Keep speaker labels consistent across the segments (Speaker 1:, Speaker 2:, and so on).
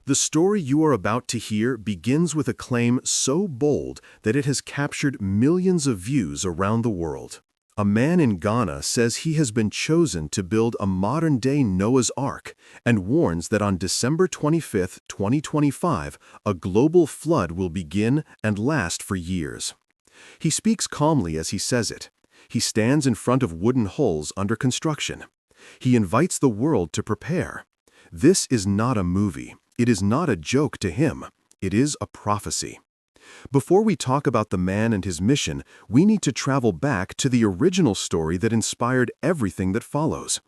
Speaker 1: The story you are about to hear begins with a claim so bold that it has captured millions of views around the world. A man in Ghana says he has been chosen to build a modern-day Noah's Ark and warns that on December 25, 2025, a global flood will begin and last for years. He speaks calmly as he says it. He stands in front of wooden hulls under construction. He invites the world to prepare. This is not a movie. It is not a joke to him. It is a prophecy. Before we talk about the man and his mission, we need to travel back to the original story that inspired everything that follows.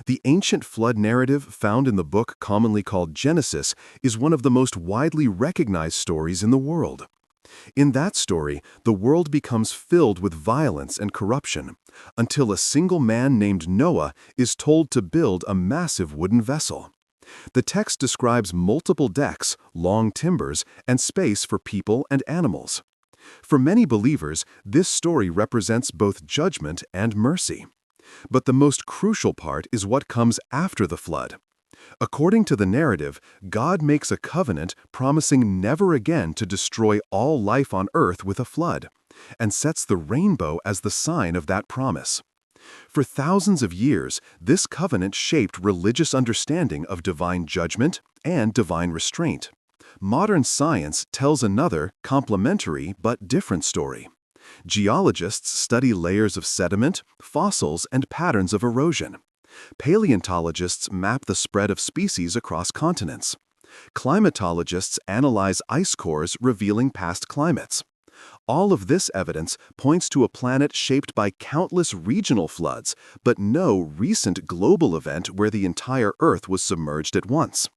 Speaker 1: The ancient flood narrative found in the book commonly called Genesis is one of the most widely recognized stories in the world. In that story, the world becomes filled with violence and corruption, until a single man named Noah is told to build a massive wooden vessel. The text describes multiple decks, long timbers, and space for people and animals. For many believers, this story represents both judgment and mercy. But the most crucial part is what comes after the flood. According to the narrative, God makes a covenant promising never again to destroy all life on earth with a flood, and sets the rainbow as the sign of that promise. For thousands of years, this covenant shaped religious understanding of divine judgment and divine restraint. Modern science tells another, complementary but different story. Geologists study layers of sediment, fossils, and patterns of erosion. Paleontologists map the spread of species across continents. Climatologists analyze ice cores revealing past climates. All of this evidence points to a planet shaped by countless regional floods, but no recent global event where the entire Earth was submerged at once.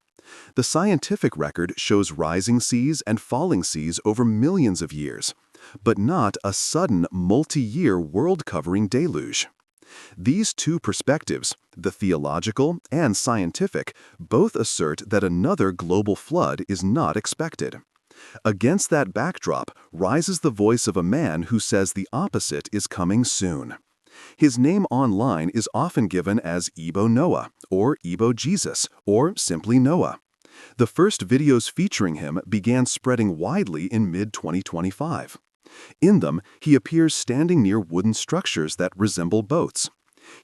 Speaker 1: The scientific record shows rising seas and falling seas over millions of years, but not a sudden multi-year world-covering deluge. These two perspectives, the theological and scientific, both assert that another global flood is not expected. Against that backdrop rises the voice of a man who says the opposite is coming soon. His name online is often given as Ebo Noah, or Ebo Jesus, or simply Noah. The first videos featuring him began spreading widely in mid-2025. In them, he appears standing near wooden structures that resemble boats.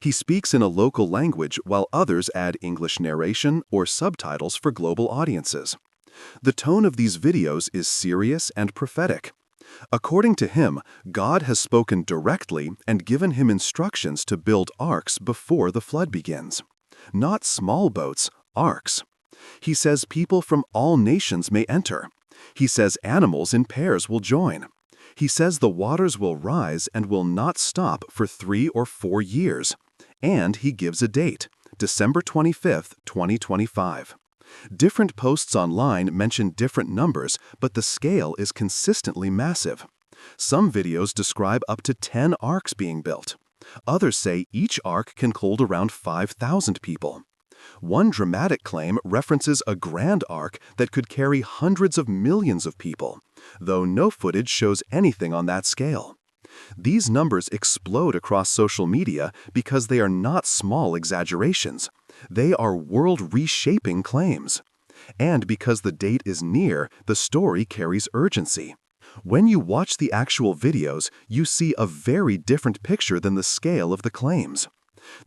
Speaker 1: He speaks in a local language while others add English narration or subtitles for global audiences. The tone of these videos is serious and prophetic. According to him, God has spoken directly and given him instructions to build arks before the flood begins. Not small boats, arks. He says people from all nations may enter. He says animals in pairs will join. He says the waters will rise and will not stop for 3 or 4 years. And he gives a date, December 25, 2025. Different posts online mention different numbers, but the scale is consistently massive. Some videos describe up to 10 arks being built. Others say each ark can hold around 5,000 people. One dramatic claim references a grand ark that could carry hundreds of millions of people, though no footage shows anything on that scale. These numbers explode across social media because they are not small exaggerations. They are world-reshaping claims. And because the date is near, the story carries urgency. When you watch the actual videos, you see a very different picture than the scale of the claims.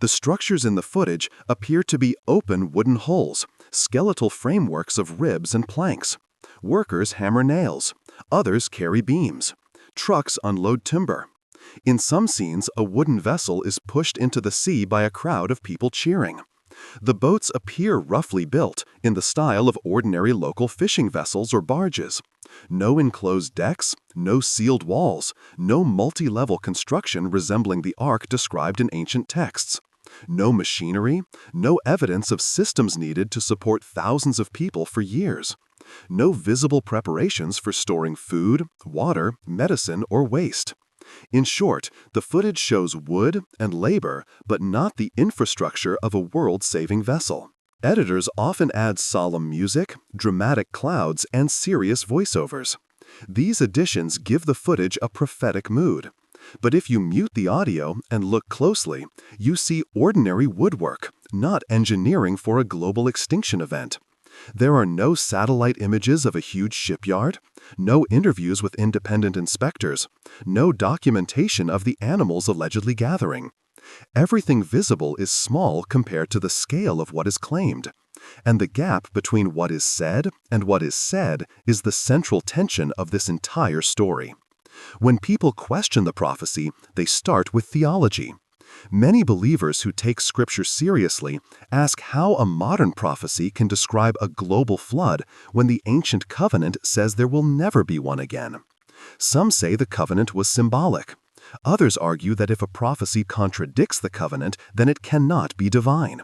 Speaker 1: The structures in the footage appear to be open wooden hulls, skeletal frameworks of ribs and planks. Workers hammer nails. Others carry beams. Trucks unload timber. In some scenes, a wooden vessel is pushed into the sea by a crowd of people cheering. The boats appear roughly built, in the style of ordinary local fishing vessels or barges. No enclosed decks, no sealed walls, no multi-level construction resembling the ark described in ancient texts. No machinery, no evidence of systems needed to support thousands of people for years. No visible preparations for storing food, water, medicine, or waste. In short, the footage shows wood and labor, but not the infrastructure of a world-saving vessel. Editors often add solemn music, dramatic clouds, and serious voiceovers. These additions give the footage a prophetic mood. But if you mute the audio and look closely, you see ordinary woodwork, not engineering for a global extinction event. There are no satellite images of a huge shipyard, no interviews with independent inspectors, no documentation of the animals allegedly gathering. Everything visible is small compared to the scale of what is claimed. And the gap between what is said and what is said is the central tension of this entire story. When people question the prophecy, they start with theology. Many believers who take Scripture seriously ask how a modern prophecy can describe a global flood when the ancient covenant says there will never be one again. Some say the covenant was symbolic. Others argue that if a prophecy contradicts the covenant, then it cannot be divine.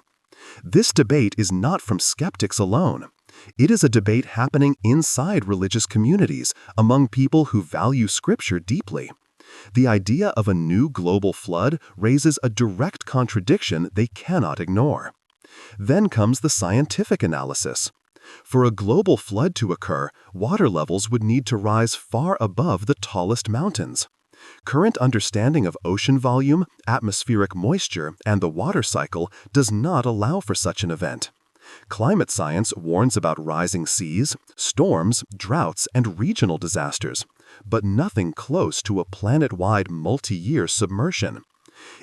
Speaker 1: This debate is not from skeptics alone. It is a debate happening inside religious communities among people who value Scripture deeply. The idea of a new global flood raises a direct contradiction they cannot ignore. Then comes the scientific analysis. For a global flood to occur, water levels would need to rise far above the tallest mountains. Current understanding of ocean volume, atmospheric moisture, and the water cycle does not allow for such an event. Climate science warns about rising seas, storms, droughts, and regional disasters, but nothing close to a planet-wide multi-year submersion.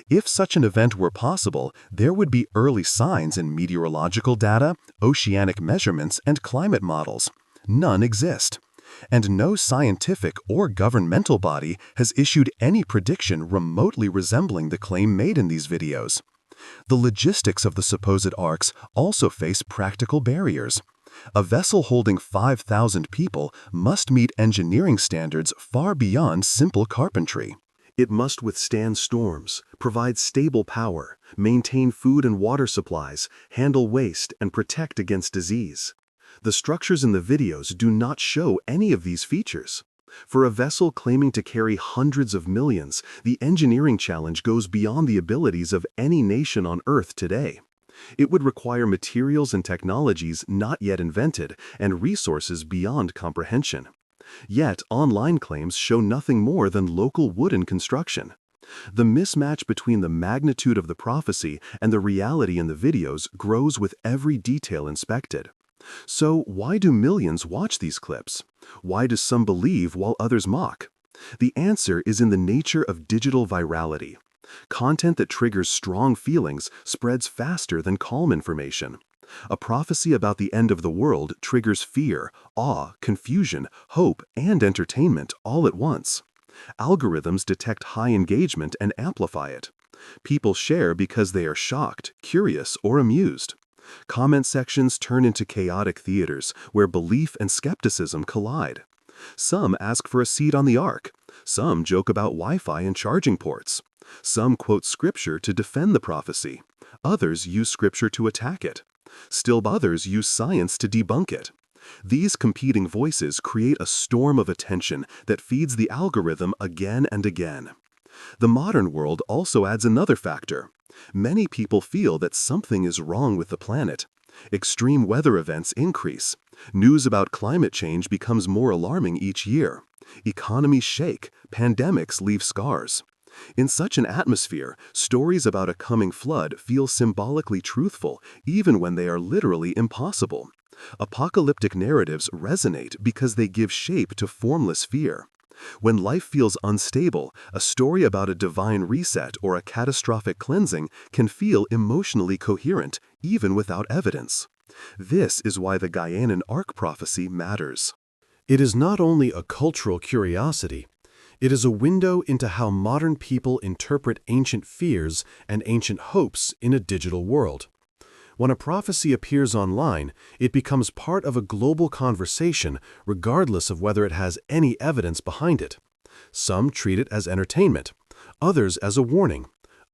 Speaker 1: If such an event were possible, there would be early signs in meteorological data, oceanic measurements, and climate models. None exist. And no scientific or governmental body has issued any prediction remotely resembling the claim made in these videos. The logistics of the supposed arks also face practical barriers. A vessel holding 5,000 people must meet engineering standards far beyond simple carpentry. It must withstand storms, provide stable power, maintain food and water supplies, handle waste, and protect against disease. The structures in the videos do not show any of these features. For a vessel claiming to carry hundreds of millions, the engineering challenge goes beyond the abilities of any nation on Earth today. It would require materials and technologies not yet invented and resources beyond comprehension. Yet, online claims show nothing more than local wooden construction. The mismatch between the magnitude of the prophecy and the reality in the videos grows with every detail inspected. So, why do millions watch these clips? Why do some believe while others mock? The answer is in the nature of digital virality. Content that triggers strong feelings spreads faster than calm information. A prophecy about the end of the world triggers fear, awe, confusion, hope, and entertainment all at once. Algorithms detect high engagement and amplify it. People share because they are shocked, curious, or amused. Comment sections turn into chaotic theaters where belief and skepticism collide. Some ask for a seat on the ark. Some joke about Wi-Fi and charging ports. Some quote Scripture to defend the prophecy. Others use Scripture to attack it. Still others use science to debunk it. These competing voices create a storm of attention that feeds the algorithm again and again. The modern world also adds another factor. Many people feel that something is wrong with the planet. Extreme weather events increase. News about climate change becomes more alarming each year. Economies shake. Pandemics leave scars. In such an atmosphere, stories about a coming flood feel symbolically truthful, even when they are literally impossible. Apocalyptic narratives resonate because they give shape to formless fear. When life feels unstable, a story about a divine reset or a catastrophic cleansing can feel emotionally coherent, even without evidence. This is why the Gaianan Ark prophecy matters. It is not only a cultural curiosity, it is a window into how modern people interpret ancient fears and ancient hopes in a digital world. When a prophecy appears online, it becomes part of a global conversation regardless of whether it has any evidence behind it. Some treat it as entertainment, others as a warning,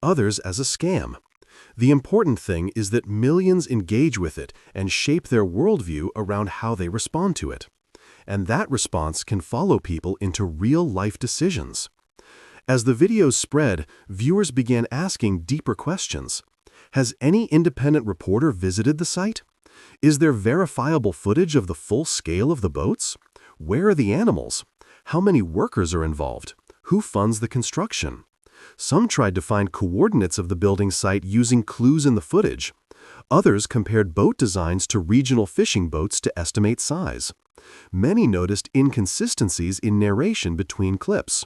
Speaker 1: others as a scam. The important thing is that millions engage with it and shape their worldview around how they respond to it. And that response can follow people into real-life decisions. As the videos spread, viewers began asking deeper questions. Has any independent reporter visited the site? Is there verifiable footage of the full scale of the boats? Where are the animals? How many workers are involved? Who funds the construction? Some tried to find coordinates of the building site using clues in the footage. Others compared boat designs to regional fishing boats to estimate size. Many noticed inconsistencies in narration between clips.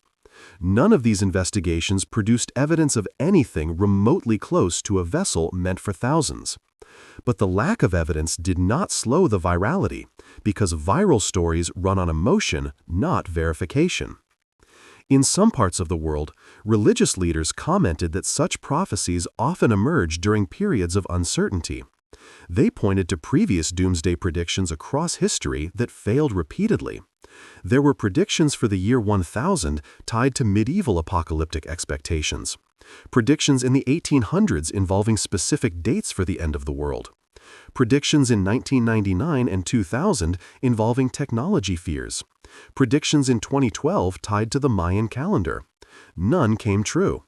Speaker 1: None of these investigations produced evidence of anything remotely close to a vessel meant for thousands. But the lack of evidence did not slow the virality, because viral stories run on emotion, not verification. In some parts of the world, religious leaders commented that such prophecies often emerge during periods of uncertainty. They pointed to previous doomsday predictions across history that failed repeatedly. There were predictions for the year 1000 tied to medieval apocalyptic expectations. Predictions in the 1800s involving specific dates for the end of the world. Predictions in 1999 and 2000 involving technology fears. Predictions in 2012 tied to the Mayan calendar. None came true.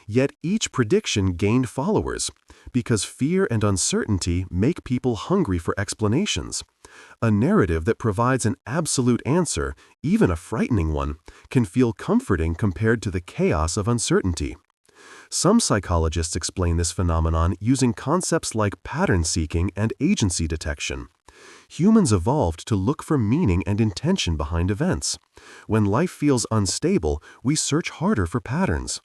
Speaker 1: Yet each prediction gained followers, because fear and uncertainty make people hungry for explanations. A narrative that provides an absolute answer, even a frightening one, can feel comforting compared to the chaos of uncertainty. Some psychologists explain this phenomenon using concepts like pattern seeking and agency detection. Humans evolved to look for meaning and intention behind events. When life feels unstable, we search harder for patterns.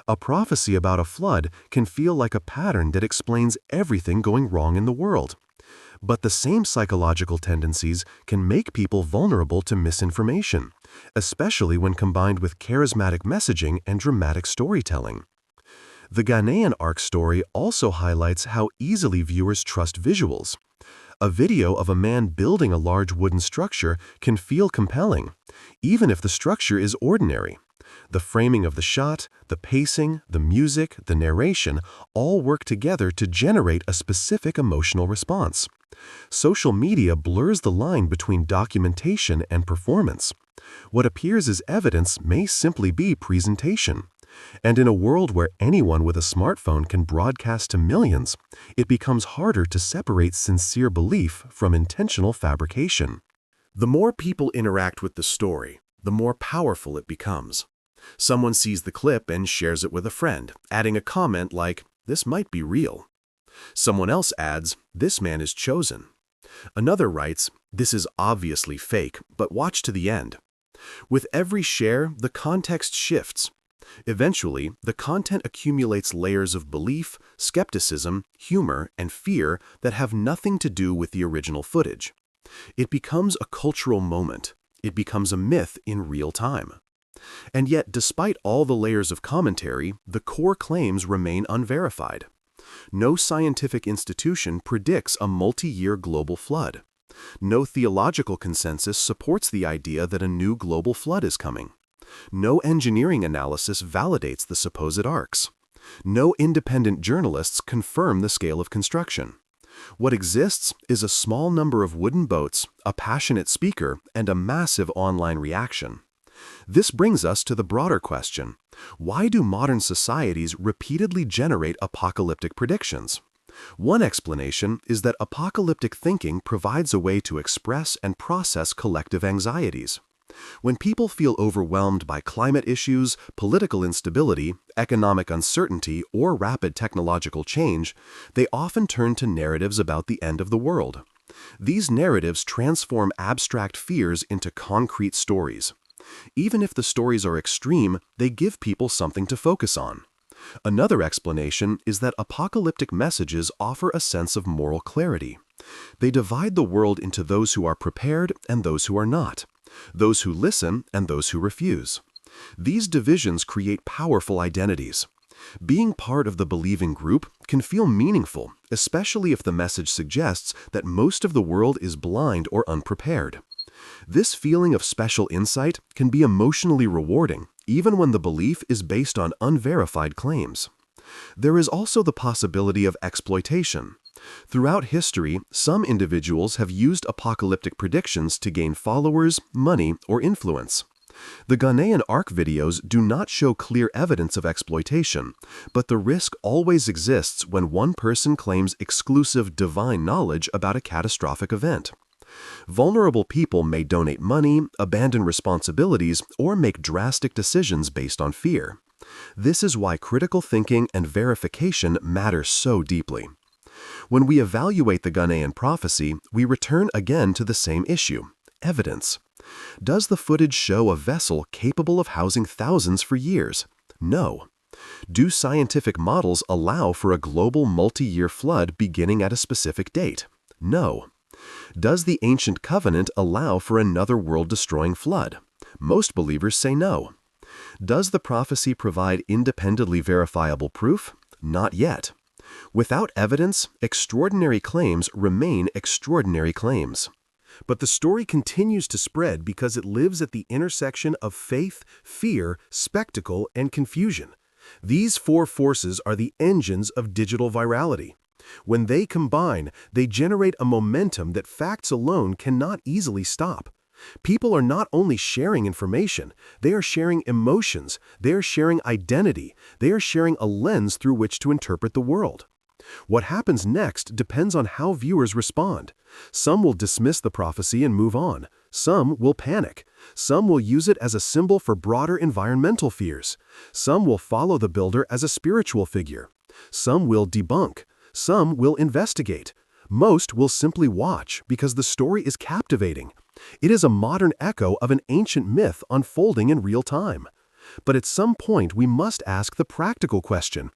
Speaker 1: A prophecy about a flood can feel like a pattern that explains everything going wrong in the world. But the same psychological tendencies can make people vulnerable to misinformation, especially when combined with charismatic messaging and dramatic storytelling. The Ghanaian Ark story also highlights how easily viewers trust visuals. A video of a man building a large wooden structure can feel compelling, even if the structure is ordinary. The framing of the shot, the pacing, the music, the narration all work together to generate a specific emotional response. Social media blurs the line between documentation and performance. What appears as evidence may simply be presentation. And in a world where anyone with a smartphone can broadcast to millions, it becomes harder to separate sincere belief from intentional fabrication. The more people interact with the story, the more powerful it becomes. Someone sees the clip and shares it with a friend, adding a comment like, "This might be real." Someone else adds, "This man is chosen." Another writes, "This is obviously fake, but watch to the end." With every share, the context shifts. Eventually, the content accumulates layers of belief, skepticism, humor, and fear that have nothing to do with the original footage. It becomes a cultural moment. It becomes a myth in real time. And yet, despite all the layers of commentary, the core claims remain unverified. No scientific institution predicts a multi-year global flood. No theological consensus supports the idea that a new global flood is coming. No engineering analysis validates the supposed arcs. No independent journalists confirm the scale of construction. What exists is a small number of wooden boats, a passionate speaker, and a massive online reaction. This brings us to the broader question: why do modern societies repeatedly generate apocalyptic predictions? One explanation is that apocalyptic thinking provides a way to express and process collective anxieties. When people feel overwhelmed by climate issues, political instability, economic uncertainty, or rapid technological change, they often turn to narratives about the end of the world. These narratives transform abstract fears into concrete stories. Even if the stories are extreme, they give people something to focus on. Another explanation is that apocalyptic messages offer a sense of moral clarity. They divide the world into those who are prepared and those who are not, those who listen and those who refuse. These divisions create powerful identities. Being part of the believing group can feel meaningful, especially if the message suggests that most of the world is blind or unprepared. This feeling of special insight can be emotionally rewarding, even when the belief is based on unverified claims. There is also the possibility of exploitation. Throughout history, some individuals have used apocalyptic predictions to gain followers, money, or influence. The Ghanaian Ark videos do not show clear evidence of exploitation, but the risk always exists when one person claims exclusive divine knowledge about a catastrophic event. Vulnerable people may donate money, abandon responsibilities, or make drastic decisions based on fear. This is why critical thinking and verification matter so deeply. When we evaluate the Ghanaian prophecy, we return again to the same issue: evidence. Does the footage show a vessel capable of housing thousands for years? No. Do scientific models allow for a global multi-year flood beginning at a specific date? No. Does the ancient covenant allow for another world-destroying flood? Most believers say no. Does the prophecy provide independently verifiable proof? Not yet. Without evidence, extraordinary claims remain extraordinary claims. But the story continues to spread because it lives at the intersection of faith, fear, spectacle, and confusion. These four forces are the engines of digital virality. When they combine, they generate a momentum that facts alone cannot easily stop. People are not only sharing information, they are sharing emotions, they are sharing identity, they are sharing a lens through which to interpret the world. What happens next depends on how viewers respond. Some will dismiss the prophecy and move on. Some will panic. Some will use it as a symbol for broader environmental fears. Some will follow the builder as a spiritual figure. Some will debunk. Some will investigate. Most will simply watch because the story is captivating. It is a modern echo of an ancient myth unfolding in real time. But at some point, we must ask the practical question.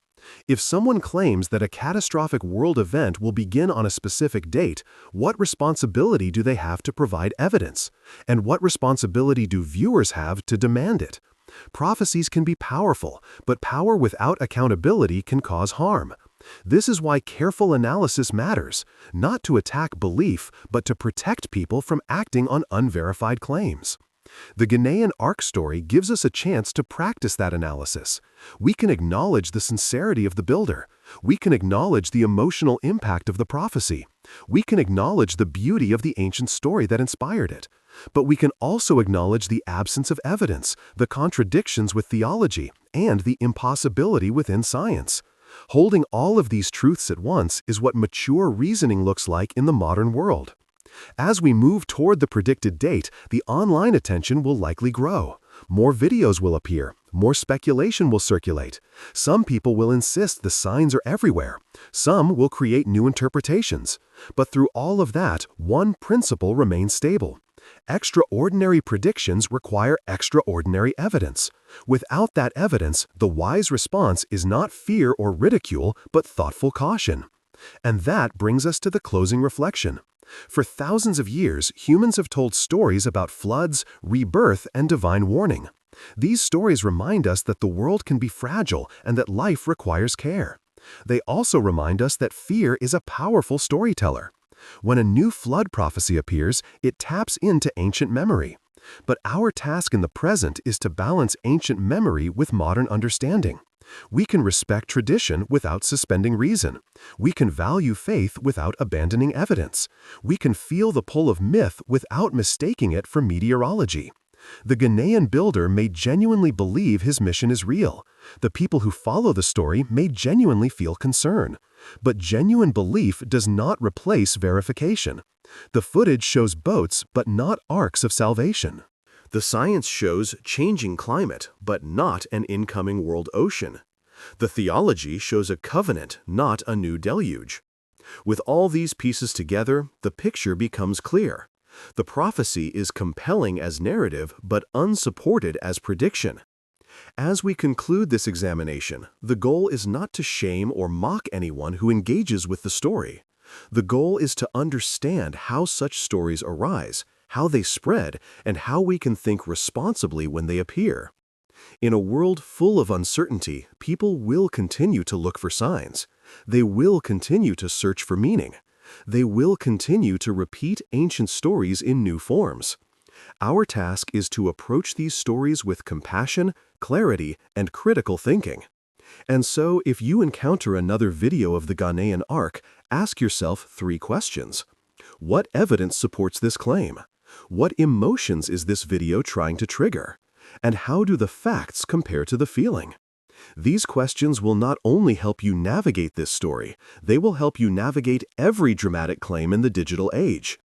Speaker 1: If someone claims that a catastrophic world event will begin on a specific date, what responsibility do they have to provide evidence? And what responsibility do viewers have to demand it? Prophecies can be powerful, but power without accountability can cause harm. This is why careful analysis matters, not to attack belief, but to protect people from acting on unverified claims. The Ghanaian Ark story gives us a chance to practice that analysis. We can acknowledge the sincerity of the builder. We can acknowledge the emotional impact of the prophecy. We can acknowledge the beauty of the ancient story that inspired it. But we can also acknowledge the absence of evidence, the contradictions with theology, and the impossibility within science. Holding all of these truths at once is what mature reasoning looks like in the modern world. As we move toward the predicted date, the online attention will likely grow. More videos will appear. More speculation will circulate. Some people will insist the signs are everywhere. Some will create new interpretations. But through all of that, one principle remains stable. Extraordinary predictions require extraordinary evidence. Without that evidence, the wise response is not fear or ridicule, but thoughtful caution. And that brings us to the closing reflection. For thousands of years, humans have told stories about floods, rebirth, and divine warning. These stories remind us that the world can be fragile and that life requires care. They also remind us that fear is a powerful storyteller. When a new flood prophecy appears, it taps into ancient memory. But our task in the present is to balance ancient memory with modern understanding. We can respect tradition without suspending reason. We can value faith without abandoning evidence. We can feel the pull of myth without mistaking it for meteorology. The Ghanaian builder may genuinely believe his mission is real. The people who follow the story may genuinely feel concern. But genuine belief does not replace verification. The footage shows boats, but not arcs of salvation. The science shows changing climate, but not an incoming world ocean. The theology shows a covenant, not a new deluge. With all these pieces together, the picture becomes clear. The prophecy is compelling as narrative, but unsupported as prediction. As we conclude this examination, the goal is not to shame or mock anyone who engages with the story. The goal is to understand how such stories arise, how they spread, and how we can think responsibly when they appear. In a world full of uncertainty, people will continue to look for signs. They will continue to search for meaning. They will continue to repeat ancient stories in new forms. Our task is to approach these stories with compassion, clarity, and critical thinking. And so, if you encounter another video of the Ghanaian Ark, ask yourself 3 questions. What evidence supports this claim? What emotions is this video trying to trigger? And how do the facts compare to the feeling? These questions will not only help you navigate this story, they will help you navigate every dramatic claim in the digital age.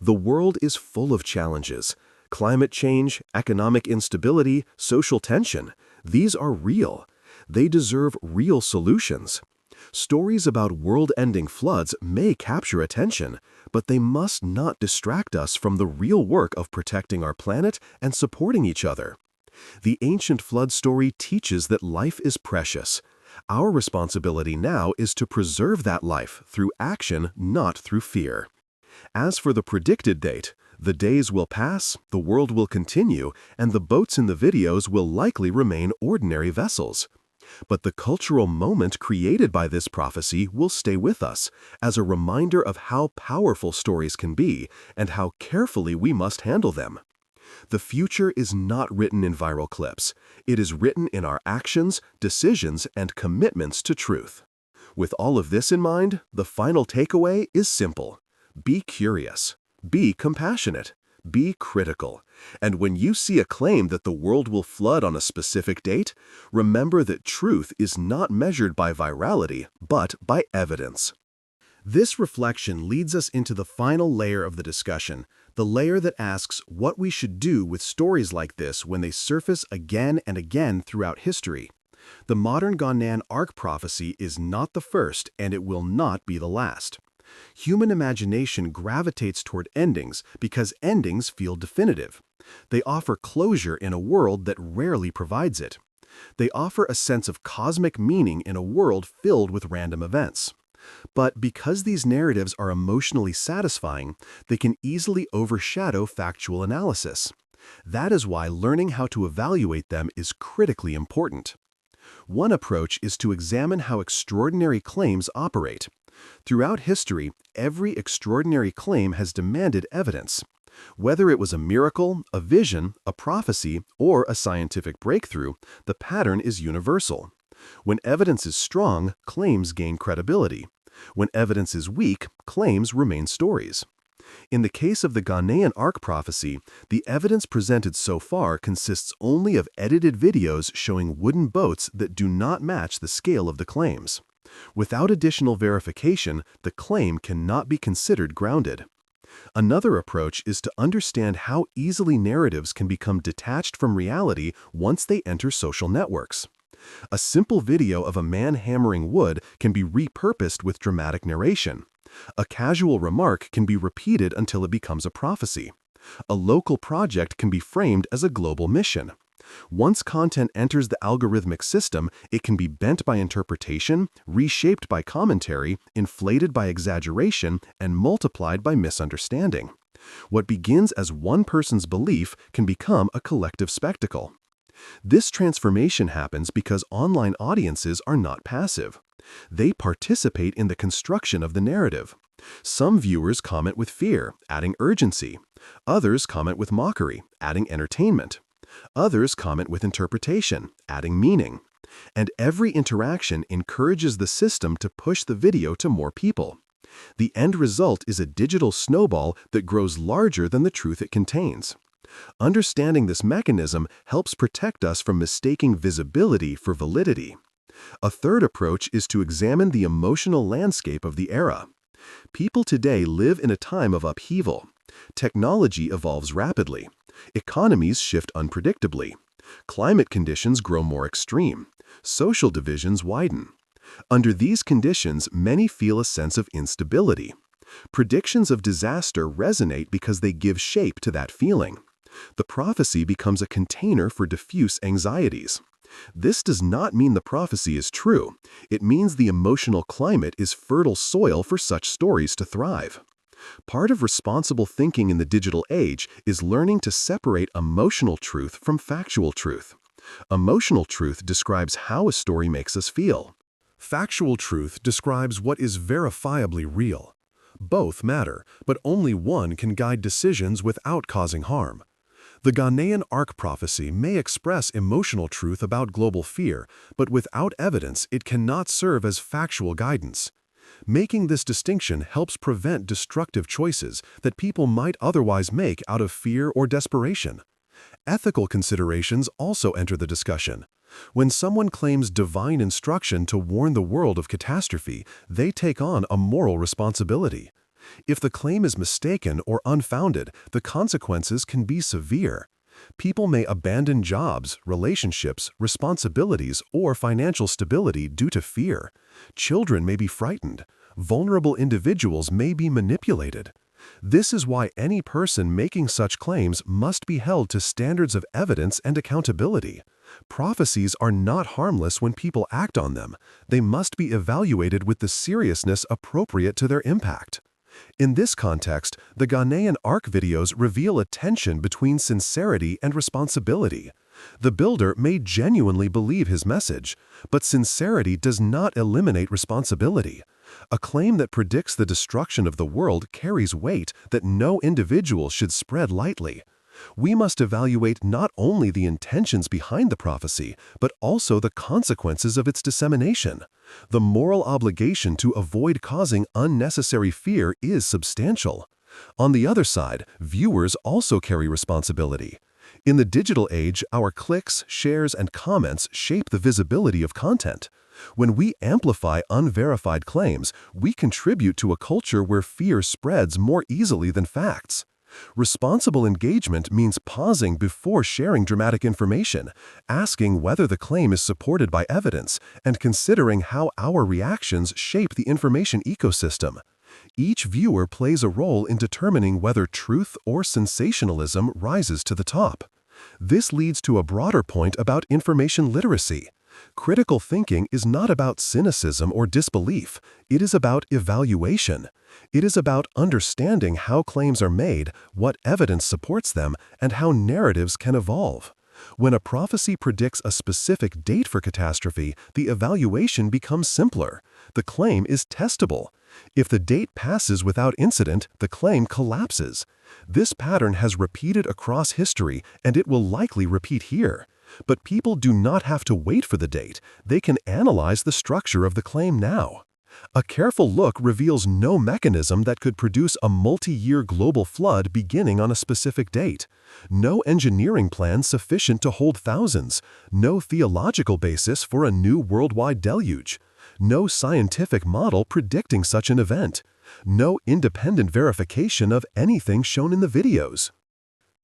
Speaker 1: The world is full of challenges. Climate change, economic instability, social tension. These are real. They deserve real solutions. Stories about world-ending floods may capture attention, but they must not distract us from the real work of protecting our planet and supporting each other. The ancient flood story teaches that life is precious. Our responsibility now is to preserve that life through action, not through fear. As for the predicted date, the days will pass, the world will continue, and the boats in the videos will likely remain ordinary vessels. But the cultural moment created by this prophecy will stay with us as a reminder of how powerful stories can be and how carefully we must handle them. The future is not written in viral clips. It is written in our actions, decisions, and commitments to truth. With all of this in mind, the final takeaway is simple. Be curious. Be compassionate. Be critical. And when you see a claim that the world will flood on a specific date, remember that truth is not measured by virality, but by evidence. This reflection leads us into the final layer of the discussion, the layer that asks what we should do with stories like this when they surface again and again throughout history. The modern Ghanaian Ark prophecy is not the first, and it will not be the last. Human imagination gravitates toward endings because endings feel definitive. They offer closure in a world that rarely provides it. They offer a sense of cosmic meaning in a world filled with random events. But because these narratives are emotionally satisfying, they can easily overshadow factual analysis. That is why learning how to evaluate them is critically important. One approach is to examine how extraordinary claims operate. Throughout history, every extraordinary claim has demanded evidence. Whether it was a miracle, a vision, a prophecy, or a scientific breakthrough, the pattern is universal. When evidence is strong, claims gain credibility. When evidence is weak, claims remain stories. In the case of the Ghanaian Ark prophecy, the evidence presented so far consists only of edited videos showing wooden boats that do not match the scale of the claims. Without additional verification, the claim cannot be considered grounded. Another approach is to understand how easily narratives can become detached from reality once they enter social networks. A simple video of a man hammering wood can be repurposed with dramatic narration. A casual remark can be repeated until it becomes a prophecy. A local project can be framed as a global mission. Once content enters the algorithmic system, it can be bent by interpretation, reshaped by commentary, inflated by exaggeration, and multiplied by misunderstanding. What begins as one person's belief can become a collective spectacle. This transformation happens because online audiences are not passive. They participate in the construction of the narrative. Some viewers comment with fear, adding urgency. Others comment with mockery, adding entertainment. Others comment with interpretation, adding meaning. And every interaction encourages the system to push the video to more people. The end result is a digital snowball that grows larger than the truth it contains. Understanding this mechanism helps protect us from mistaking visibility for validity. A third approach is to examine the emotional landscape of the era. People today live in a time of upheaval. Technology evolves rapidly. Economies shift unpredictably. Climate conditions grow more extreme. Social divisions widen. Under these conditions, many feel a sense of instability. Predictions of disaster resonate because they give shape to that feeling. The prophecy becomes a container for diffuse anxieties. This does not mean the prophecy is true. It means the emotional climate is fertile soil for such stories to thrive. Part of responsible thinking in the digital age is learning to separate emotional truth from factual truth. Emotional truth describes how a story makes us feel. Factual truth describes what is verifiably real. Both matter, but only one can guide decisions without causing harm. The Ghanaian Ark prophecy may express emotional truth about global fear, but without evidence, it cannot serve as factual guidance. Making this distinction helps prevent destructive choices that people might otherwise make out of fear or desperation. Ethical considerations also enter the discussion. When someone claims divine instruction to warn the world of catastrophe, they take on a moral responsibility. If the claim is mistaken or unfounded, the consequences can be severe.
Speaker 2: People may abandon jobs, relationships, responsibilities, or financial stability due to fear. Children may be frightened. Vulnerable individuals may be manipulated. This is why any person making such claims must be held to standards of evidence and accountability. Prophecies are not harmless when people act on them. They must be evaluated with the seriousness appropriate to their impact. In this context, the Ghanaian Ark videos reveal a tension between sincerity and responsibility. The builder may genuinely believe his message, but sincerity does not eliminate responsibility. A claim that predicts the destruction of the world carries weight that no individual should spread lightly. We must evaluate not only the intentions behind the prophecy, but also the consequences of its dissemination. The moral obligation to avoid causing unnecessary fear is substantial. On the other side, viewers also carry responsibility. In the digital age, our clicks, shares, and comments shape the visibility of content. When we amplify unverified claims, we contribute to a culture where fear spreads more easily than facts. Responsible engagement means pausing before sharing dramatic information, asking whether the claim is supported by evidence, and considering how our reactions shape the information ecosystem. Each viewer plays a role in determining whether truth or sensationalism rises to the top. This leads to a broader point about information literacy. Critical thinking is not about cynicism or disbelief. It is about evaluation. It is about understanding how claims are made, what evidence supports them, and how narratives can evolve. When a prophecy predicts a specific date for catastrophe, the evaluation becomes simpler. The claim is testable. If the date passes without incident, the claim collapses. This pattern has repeated across history, and it will likely repeat here. But people do not have to wait for the date. They can analyze the structure of the claim now. A careful look reveals no mechanism that could produce a multi-year global flood beginning on a specific date. No engineering plan sufficient to hold thousands. No theological basis for a new worldwide deluge. No scientific model predicting such an event. No independent verification of anything shown in the videos.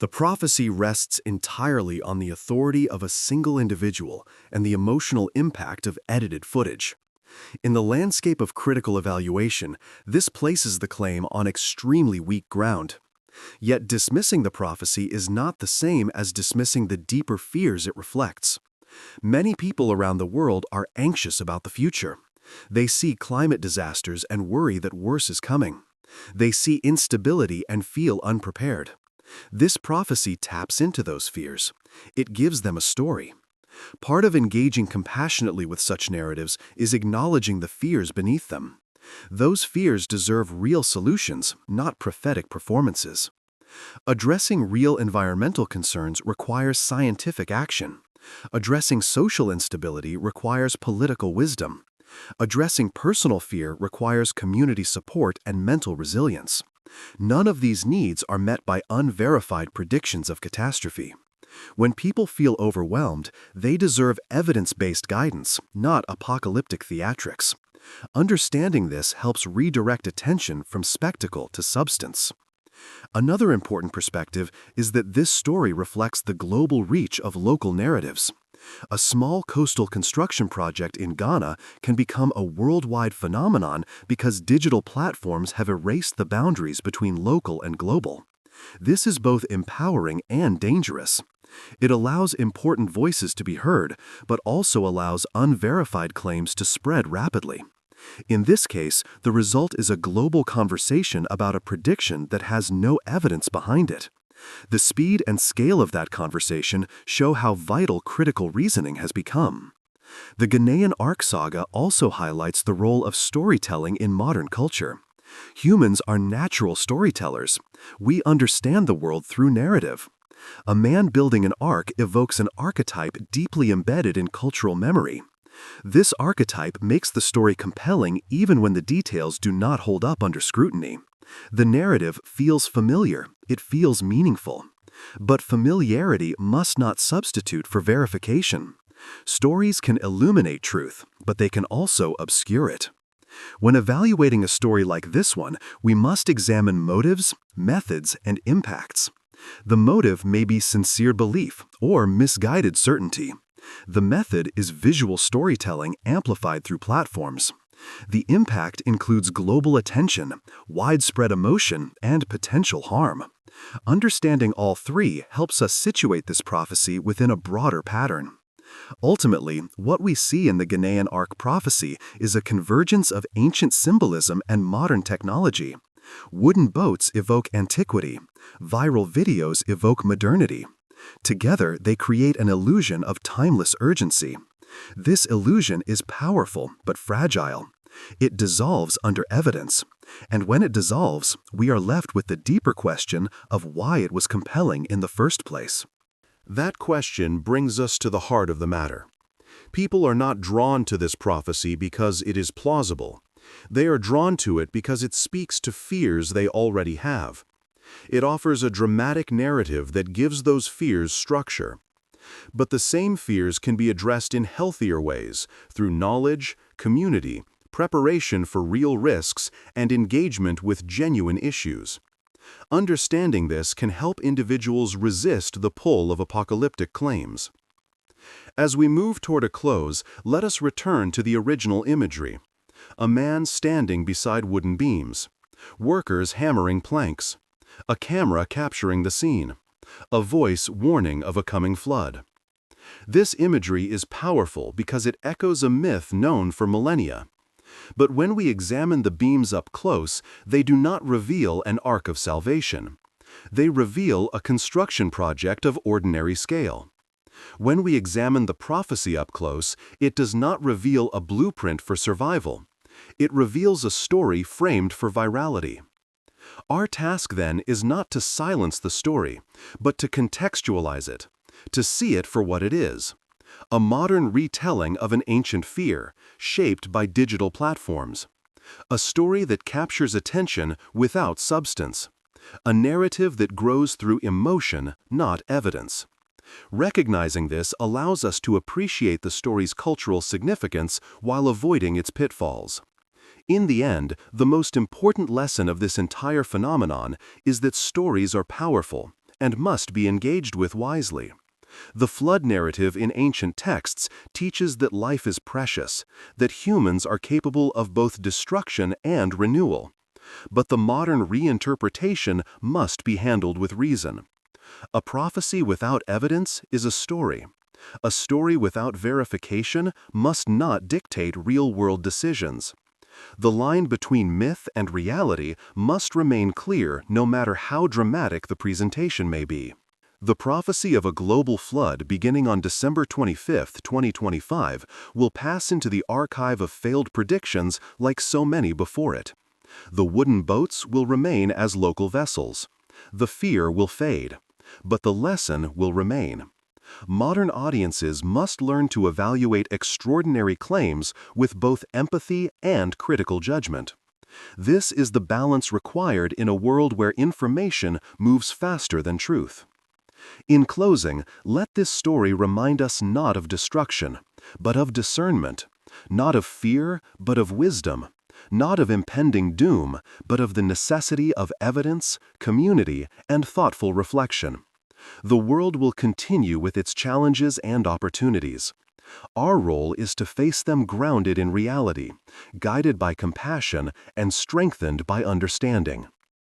Speaker 1: The prophecy rests entirely on the authority of a single individual and the emotional impact of edited footage. In the landscape of critical evaluation, this places the claim on extremely weak ground. Yet dismissing the prophecy is not the same as dismissing the deeper fears it reflects. Many people around the world are anxious about the future. They see climate disasters and worry that worse is coming. They see instability and feel unprepared. This prophecy taps into those fears. It gives them a story. Part of engaging compassionately with such narratives is acknowledging the fears beneath them. Those fears deserve real solutions, not prophetic performances. Addressing real environmental concerns requires scientific action. Addressing social instability requires political wisdom. Addressing personal fear requires community support and mental resilience. None of these needs are met by unverified predictions of catastrophe. When people feel overwhelmed, they deserve evidence-based guidance, not apocalyptic theatrics. Understanding this helps redirect attention from spectacle to substance. Another important perspective is that this story reflects the global reach of local narratives. A small coastal construction project in Ghana can become a worldwide phenomenon because digital platforms have erased the boundaries between local and global. This is both empowering and dangerous. It allows important voices to be heard, but also allows unverified claims to spread rapidly. In this case, the result is a global conversation about a prediction that has no evidence behind it. The speed and scale of that conversation show how vital critical reasoning has become. The Ghanaian Ark saga also highlights the role of storytelling in modern culture. Humans are natural storytellers. We understand the world through narrative. A man building an ark evokes an archetype deeply embedded in cultural memory. This archetype makes the story compelling even when the details do not hold up under scrutiny. The narrative feels familiar, it feels meaningful. But familiarity must not substitute for verification. Stories can illuminate truth, but they can also obscure it. When evaluating a story like this one, we must examine motives, methods, and impacts.
Speaker 2: The motive may be sincere belief or misguided certainty. The method is visual storytelling amplified through platforms. The impact includes global attention, widespread emotion, and potential harm. Understanding all three helps us situate this prophecy within a broader pattern. Ultimately, what we see in the Ghanaian Ark prophecy is a convergence of ancient symbolism and modern technology. Wooden boats evoke antiquity. Viral videos evoke modernity. Together, they create an illusion of timeless urgency. This illusion is powerful but fragile. It dissolves under evidence. And when it dissolves, we are left with the deeper question of why it was compelling in the first place.
Speaker 1: That question brings us to the heart of the matter. People are not drawn to this prophecy because it is plausible. They are drawn to it because it speaks to fears they already have. It offers a dramatic narrative that gives those fears structure. But the same fears can be addressed in healthier ways, through knowledge, community, preparation for real risks, and engagement with genuine issues. Understanding this can help individuals resist the pull of apocalyptic claims. As we move toward a close, let us return to the original imagery. A man standing beside wooden beams, workers hammering planks, a camera capturing the scene, a voice warning of a coming flood. This imagery is powerful because it echoes a myth known for millennia. But when we examine the beams up close, they do not reveal an ark of salvation. They reveal a construction project of ordinary scale. When we examine the prophecy up close, it does not reveal a blueprint for survival. It reveals a story framed for virality. Our task then is not to silence the story, but to contextualize it, to see it for what it is. A modern retelling of an ancient fear, shaped by digital platforms. A story that captures attention without substance. A narrative that grows through emotion, not evidence. Recognizing this allows us to appreciate the story's cultural significance while avoiding its pitfalls. In the end, the most important lesson of this entire phenomenon is that stories are powerful and must be engaged with wisely. The flood narrative in ancient texts teaches that life is precious, that humans are capable of both destruction and renewal. But the modern reinterpretation must be handled with reason. A prophecy without evidence is a story. A story without verification must not dictate real-world decisions. The line between myth and reality must remain clear no matter how dramatic the presentation may be. The prophecy of a global flood beginning on December 25, 2025, will pass into the archive of failed predictions like so many before it. The wooden boats will remain as local vessels. The fear will fade, but the lesson will remain. Modern audiences must learn to evaluate extraordinary claims with both empathy and critical judgment. This is the balance required in a world where information moves faster than truth. In closing, let this story remind us not of destruction, but of discernment, not of fear, but of wisdom, not of impending doom, but of the necessity of evidence, community, and thoughtful reflection. The world will continue with its challenges and opportunities. Our role is to face them grounded in reality, guided by compassion, and strengthened by understanding.